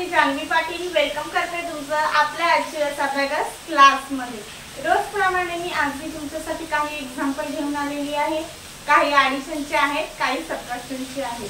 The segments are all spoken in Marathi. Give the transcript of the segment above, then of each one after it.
मी जान्हवी पाटील वेलकम करते तुमचं आपल्या आजच्या अभ्यास क्लासमध्ये। रोजप्रमाणे मी आज तुमच्यासाठी काही एक्झाम्पल घेऊन आलेली आहे। काही ॲडिशनचे आहेत, काही सबट्रॅक्शनचे आहेत।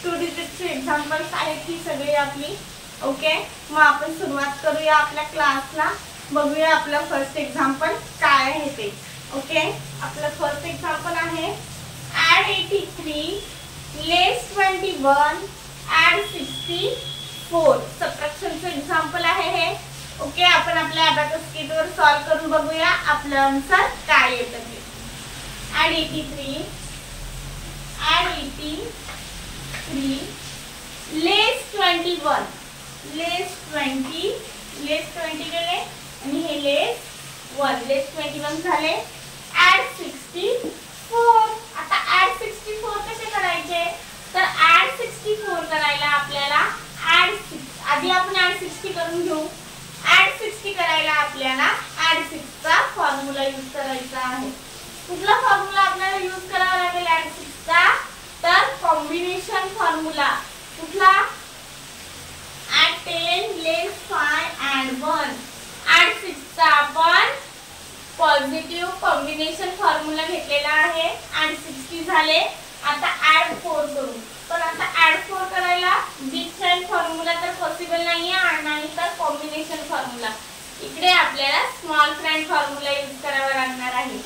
टू डिजिटचे एक्झाम्पल्स आहेत ही सगळी आपली। ओके, मग आपण सुरुवात करूया आपल्या क्लासला। बघूया आपलं फर्स्ट एक्झाम्पल काय आहे ते। ओके, आपलं फर्स्ट एक्झाम्पल आहे add 83 less 21 add 64 सबट्रॅक्शनचं एक्झाम्पल आहे हे। ओके, आपण आपल्या अबॅकस किटवर सॉल्व करून बघूया आपलं आन्सर काय येतं ते। add 83 less 21 less 20 गेले आणि हे less 21 झाले। add 64 आता add 64 कसे करायचे तर add 64 करायला आपल्याला आधी आपण add 60 करून घेऊ। add 60 करायला आपल्याला add 6 चा फॉर्म्युला यूज करायचा आहे। कुठला फॉर्म्युला आपल्याला यूज करावा लागेल add 6 चा तर कॉम्बिनेशन फॉर्म्युला। कुठला add 10 less 5 add 1 add 6 चा आपण पॉझिटिव्ह कॉम्बिनेशन फॉर्म्युला घेतलेला आहे। add 60 झाले, आता add 4 करू। पण आता add 4 करायला बिग फ्रेंड फॉर्म्युला तर पॉसिबल नाहीये आणि तर कॉम्बिनेशन फॉर्म्युला। इकडे आपल्याला स्मॉल फ्रेंड फॉर्म्युला यूज करावा लागणार आहे।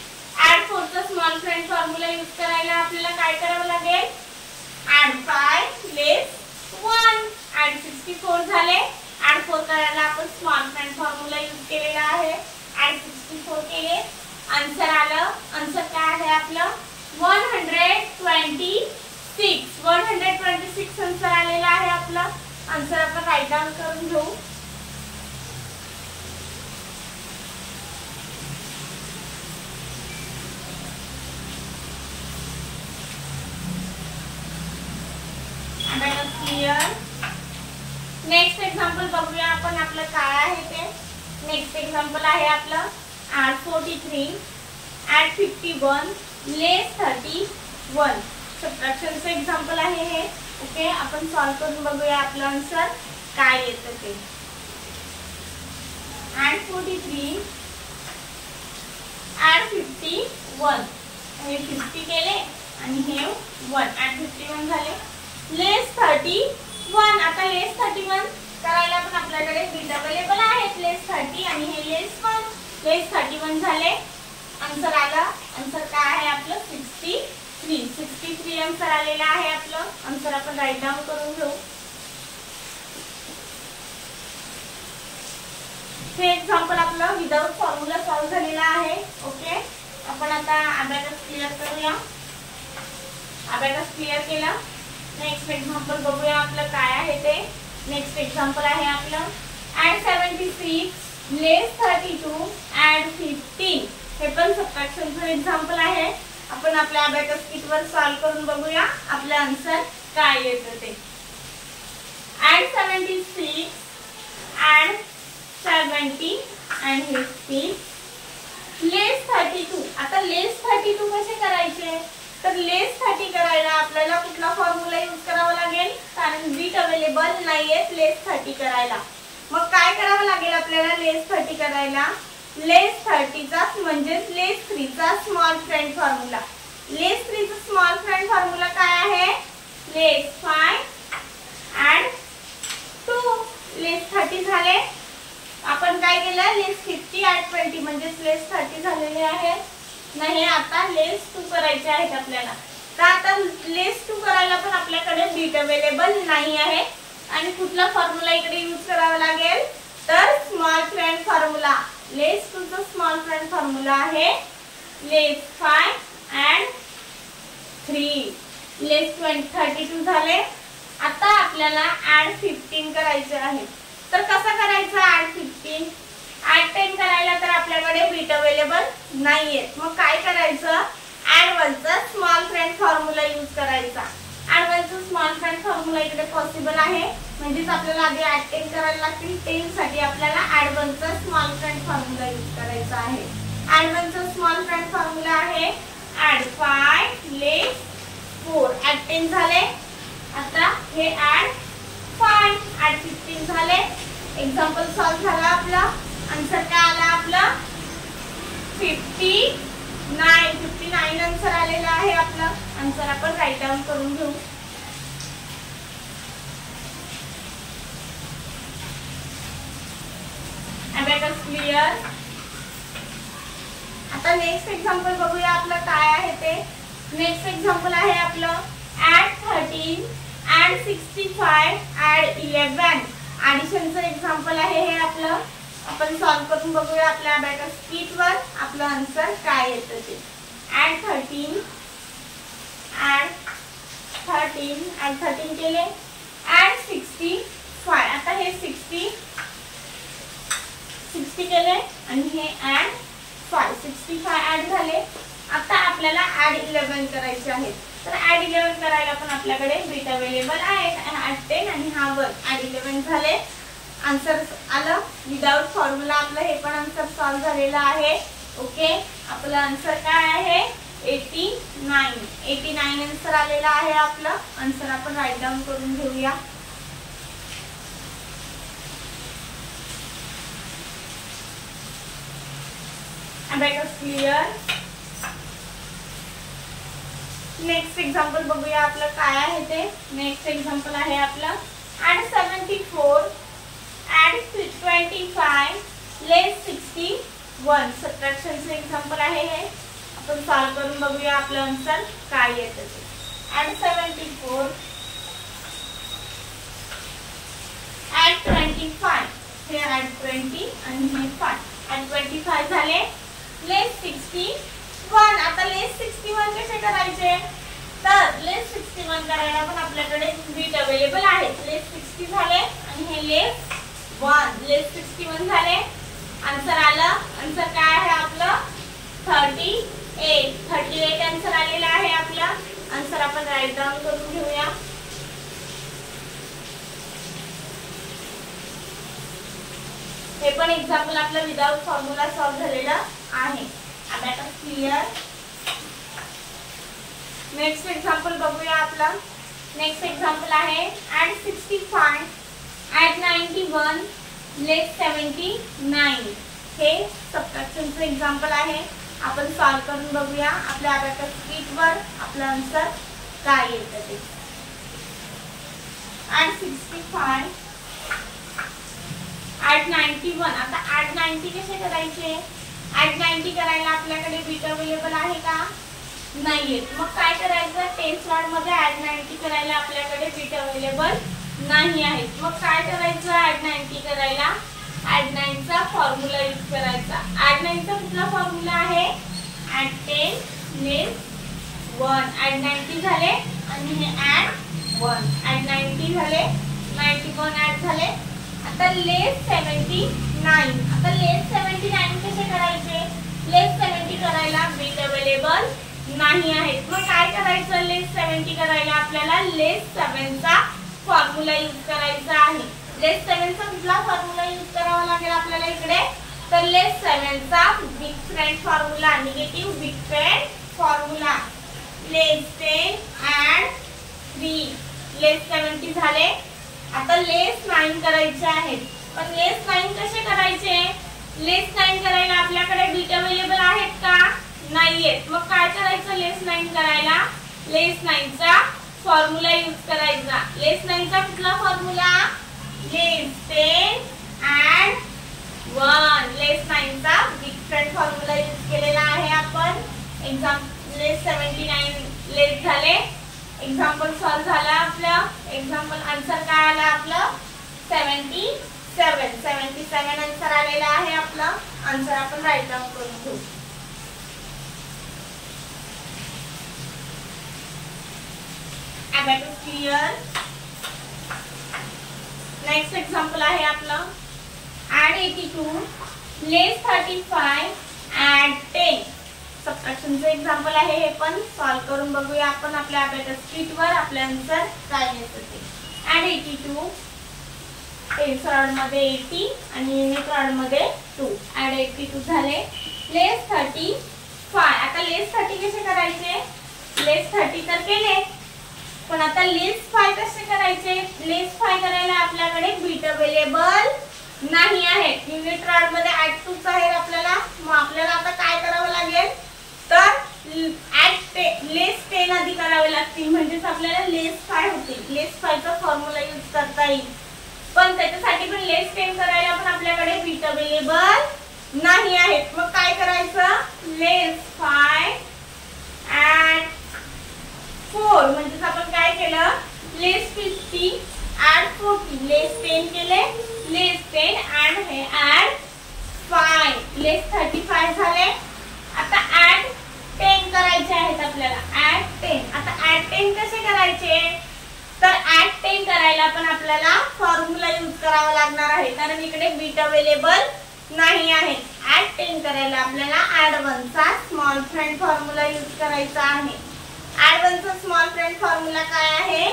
add 4 चा स्मॉल फ्रेंड फॉर्म्युला यूज करायला आपल्याला काय करावं लागेल add 5 less 1 add 64 झाले। add 4 करायला आपण स्मॉल फ्रेंड फॉर्म्युला यूज केलेला आहे। add 64 केले, आन्सर आलं। आन्सर काय आहे आपलं 126 आन्सर आलेला आहे आपला। आन्सर आपण राईट डाउन करून घेऊ। क्लियर। नेक्स्ट एक्झाम्पल बघूया आपण आपलं काय आहे ते। नेक्स्ट एक्झाम्पल आहे आपलं add 43 add 51 less 31 सबट्रॅक्शनचं एक्झाम्पल आहे हे। ओके, आपण सॉल्व करून बघूया आपलं आन्सर काय येतं ते। add 43 add 51 हे 50 केले आणि हे 1 add 51 झाले less 31 आता less 31 करायला पण आपल्याकडे बिट अवेलेबल आहेत less 30 आणि हे less 31 झाले। आन्सर आला। आन्सर काय आहे आपलं 63 आन्सर आलेला आहे आपलं। आन्सर आपण राईट डाउन करून घेऊ। हे एक्झाम्पल आपलं विदाउट फॉर्म्युला सॉल्व झालेला आहे। ओके, आपण आता अबॅकस क्लियर करूया। अबॅकस क्लियर केला। नेक्स्ट एक्झाम्पल बघूया आपलं काय आहे ते। नेक्स्ट एक्झाम्पल आहे आपलं add 76 less 32 add 15 हे पण सबट्रॅक्शनचं एक्झाम्पल आहे। आपण आपल्या अबॅकस किटवर सॉल्व करून बघूया आपलं आन्सर काय येतं ते। add 76 add 70 and 15 less 32 आता less 32 कसे करायचे तर less 30 करायला आपल्याला कुठला फॉर्म्युला यूज करावा लागेल कारण बिट अवेलेबल नाहीये less 30 करायला। मग काय करावं लागेल आपल्याला less 30 करायला less 30 चा म्हणजे less 3 चा स्मॉल फ्रेंड फॉर्म्युला। less 3 चा स्मॉल फ्रेंड फॉर्म्युला काय आहे less 5 add 2 less 30 झाले। आपण काय केलं less 50 add 20 म्हणजे less 30 झालेले आहे। नाही, आता less 2 करायचे आहेत आपल्याला। तर आता less 2 करायला पण आपल्याकडे बिट अवेलेबल नाही आहे आणि कुठला फॉर्म्युला इकडे यूज करावा लागेल तर स्मॉल फ्रेंड फॉर्म्युला। less 2 चा स्मॉल फ्रेंड फॉर्म्युला आहे less 5 add 3 less 32 झाले। आता आपल्याला add 15 करायचे आहे। तर कसं करायचं add 15 add 10 करायला तर आपल्याकडे बिट अवेलेबल नाहीये। मग काय करायचं add 1 चा स्मॉल फ्रेंड फॉर्म्युला यूज करायचा। add 1 चा स्मॉल फ्रेंड फॉर्म्युला इकडे पॉसिबल आहे म्हणजे आपल्याला आधी add 10 करायला लागतील। 10 साठी आपल्याला add 1 चा स्मॉल फ्रेंड फॉर्म्युला यूज करायचा आहे। add 1 चा स्मॉल फ्रेंड फॉर्म्युला आहे add 5 less 4 add 10 झाले। आता हे add 5 ऍड 15 झाले. एक्झाम्पल सॉल्व झाला आपला. आन्सर काय आला आपला 59 आन्सर आलेला आहे आपला. आन्सर आपण राईट डाऊन करून घेऊ. Abacus clear. आता नेक्स्ट एक्झाम्पल बघूया आपलं काय आहे ते. नेक्स्ट एक्झाम्पल आहे आपलं ऍड 13 ऍड 65 ऍड 11. ऍडिशनचं एक्झाम्पल आहे हे आपलं. आपण सॉल्व करून बघूया आपल्या अबॅकस शीट वर आपलं आन्सर काय येतं ते. ऍड 13 केले. ऍड 65 आता हे 60 केले आणि हे ऍड 65 ऍड झाले. आता आपल्याला ऍड 11 करायचे आहेत. तर ऍड 11 करायला पण आपल्याकडे बिट अवेलेबल आहे. ऍड 10 आणि हा वर ऍड 11 झाले. आन्सर आलं विदाउट फॉर्म्युला. आपलं हे पण आन्सर सॉल्व झालेलं आहे. ओके, आपलं आन्सर काय आहे 89 आन्सर आलेला आहे आपलं. आन्सर आपण राईट डाऊन करून घेऊया. Abacus clear. नेक्स्ट एक्झाम्पल बघूया आपलं काय आहे ते. नेक्स्ट एक्झाम्पल आहे आपलं ऍड 74 ऍड 25 लेस 61. सबट्रॅक्शनचं एक्झाम्पल आहे हे. आपण सॉल्व करून बघूया आपलं आन्सर काय येतं ते. ऍड 74 ऍड 25 हे ऍड 20 आणि हे 5 ऍड 25 झाले. लेस 61. आता लेस 61 कसे करायचे. तर लेस 61 करायला पण आपल्याकडे बिट अवेलेबल आहे. लेस 60 झाले आणि हे लेस 61 झाले. आन्सर आलं. आन्सर काय आहे आपलं 38 आन्सर आलेला आहे आपला. आन्सर आपण राईट डाऊन करून घेऊया. हे पण एक्झाम्पल आपलं विदाउट फॉर्म्युला सॉल्व झालेलं आहे. Abacus clear. नेक्स्ट एक्झाम्पल बघूया आपला. नेक्स्ट एक्झाम्पल आहे ऍड 65 ऍड 91 लेस 79. हे सबट्रॅक्शनचं एक्झाम्पल आहे. आपण सॉल्व करून बघूया आपल्या अबॅकस शीट वर आपलं आन्सर काय येतं ते. Add 65 add 91. आता ऍड 90 कसे करायचे. ऍड 90 करायला आपल्याकडे बिट अवेलेबल आहे का नाहीये. मग काय करायचं टेस्ट वार्ड मध्ये ऍड 90 करायला आपल्याकडे बिट अवेलेबल नाही आहे. मग काय करायचं ऍड 90 करायला ऍड 9 चा फॉर्म्युला यूज करायचा. ऍड 9 चा कुठला फॉर्म्युला आहे ऍड 10 लेस 1. ऍड 90 झाले आणि हे ऍड 1. ऍड 90 झाले 91 ऍड झाले. आता लेस 79. आता लेस 79 कसे करायचे. लेस 70 करायला बिट अवेलेबल नाही आहे. मग काय करायचं लेस 70 करायला आपल्याला लेस 7 चा फॉर्म्युला यूज करायचा आहे. लेस 7 चा कुठला फॉर्म्युला यूज करावा लागेल आपल्याला इकडे. तर लेस 7 चा big friend formula negative big friend formula less 10 add 3. Less 70 झाले. आता लेस 9 करायचे आहेत. पण लेस 9 कसे करायचे. लेस 9 करायला आपल्याकडे बिट अवेलेबल आहेत का नाहीयेत. मग काय करायचं लेस 9 करायला लेस 9 चा फॉर्म्युला यूज करायचा. लेस 9 चा कुठला फॉर्म्युला लेस 10 ऍड 1. लेस 9 चा बिग फ्रेंड फॉर्म्युला यूज केलेला आहे आपण. लेस 79 लेस झाले. एक्झाम्पल सॉल्व झाला आपलं. एक्झाम्पल आन्सर काय आला आपलं 77 आन्सर आलेला आहे आपलं. आन्सर आपण राईट डाऊन करून घेऊ. Abacus clear. नेक्स्ट एक्झाम्पल आहे आपलं ऍड 82 लेस 35 ऍड 10. सबट्रॅक्शनचं एक्झाम्पल आहे. हे पण सॉल्व करून बघूया आपण आपल्या अबॅकस शीट वर आपले आन्सर काय येतं ते. ऍड 82 टेन्स रॉड मध्ये 80 आणि युनिट रॉड मध्ये 2. ऍड 82 झाले. लेस 35. आता लेस 30 कसे करायचे. लेस 30 तर केले पण आता लेस 5 कसे करायचे? लेस 5 करायला आपल्याकडे बीट अवेलेबल नाही आहे. युनिट रॉड मध्ये ऍड 2 आहे आपल्याला. मग आपल्याला आता काय करावं लागेल? तर लेस 10 आधी करावे लागतील, म्हणजेच आपल्याला लेस 5 होतील. लेस 5 चा फॉर्म्युला यूज करता येईल, पण त्याच्यासाठी पण लेस 10 करायला पण आपल्याकडे बीट अवेलेबल नाही आहेत. मग काय करायचं? लेस 5 ऍड 4 म्हणजेच आपण काय केलं? लेस 50 ऍड 40. लेस 10 केले, लेस 10 ऍड हे ऍड 5. लेस 35 झाले. आता ऍड 10 करायचे आहेत आपल्याला. ऍड 10. आता ऍड 10 कसे करायचे? तर ऍड 10 करायला पण आपल्याला फॉर्म्युला यूज करावा लागणार आहे, कारण इकडे बीट अवेलेबल नाही आहे. ऍड 10 करायला आपल्याला ऍड 1 चा स्मॉल फ्रेंड फॉर्म्युला यूज करायचा आहे. ऍड 1 चा स्मॉल फ्रेंड फॉर्म्युला काय आहे?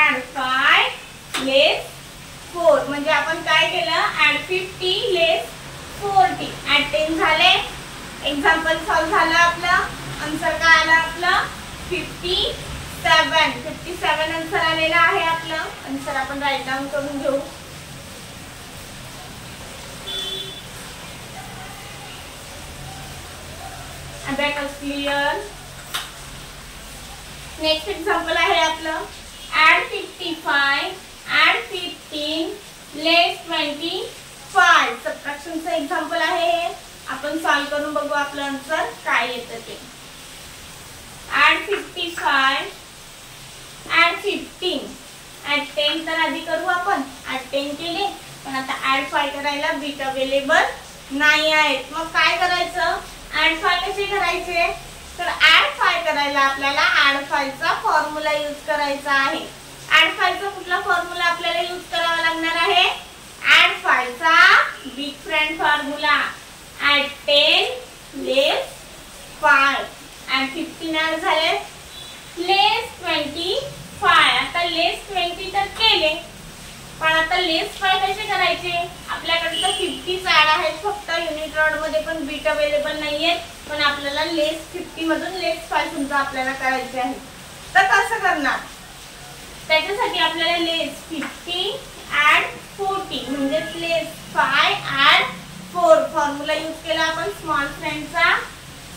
ऍड 5 लेस 4. म्हणजे आपण काय केलं? ऍड 50 लेस 40. ऍड 10 झाले. एक्झाम्पल सॉल्व झालं आपलं. आन्सर काय आलं आपलं? 57. 57 आन्सर आलेलं आहे आपलं. आन्सर आपण राईट डाऊन करून घेऊ. Abacus clear. नेक्स्ट एक्झाम्पल आहे आपलं. ऍड 55 ऍड 15 लेस 25. सबट्रॅक्शनचं एक्झाम्पल आहे. आपण सॉल्व करून बघू आपलं आन्सर काय येतं ते. ऍड 55 ऍड 15 ऍड 10 तर आधी करू आपण. ऍड 10 केले, पण आता ऍड 5 करायला बीट अवेलेबल नाही आहेत. मग काय करायचं? ऍड 5 कसे करायचे? तर ऍड 5 करायला आपल्याला ऍड 5 चा फॉर्म्युला यूज करायचा आहे. ऍड 5 चा कुठला फॉर्म्युला आपल्याला यूज करावा लागणार आहे? ऍड 5 चा बिग फ्रेंड फॉर्म्युला. ऍड 10 लेस 5. ऍड 15 ऍड झाले. लेस 25. आता लेस 20 तर केले, पण आता लेस 5 कसे करायचे? आपल्याकडे तर 50 ऍड आहेत फक्त. युनिट रॉड मध्ये पण बीट अवेलेबल नाहीये, पण आपल्याला लेस 50 मधून लेस 5 सुद्धा आपल्याला करायचे आहे. तर कसं करणार? त्याच्यासाठी आपल्याला लेस 50 ऍड 40 म्हणजे लेस 5 ऍड 4 फॉर्म्युला यूज केला आपण स्मॉल फ्रेंडचा.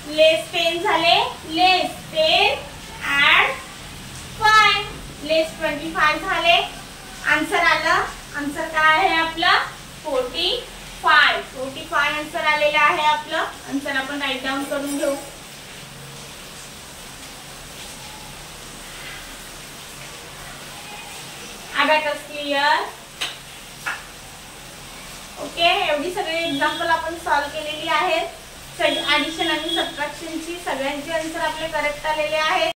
लेस 10 झाले. लेस 10 ऍड 5 लेस 25 झाले. आन्सर आलं. आन्सर काय आहे आपलं? 45. 45 आन्सर आलेलं आहे आपलं. आन्सर आपण राईट डाऊन करून घेऊ. Abacus clear. ओके, एवढी सगळी एक्झाम्पल आपण सॉल्व केलेली आहेत. ऍडिशन आणि सबट्रॅक्शनची सगळ्यांचे आन्सर आपले करेक्ट आलेले आहेत.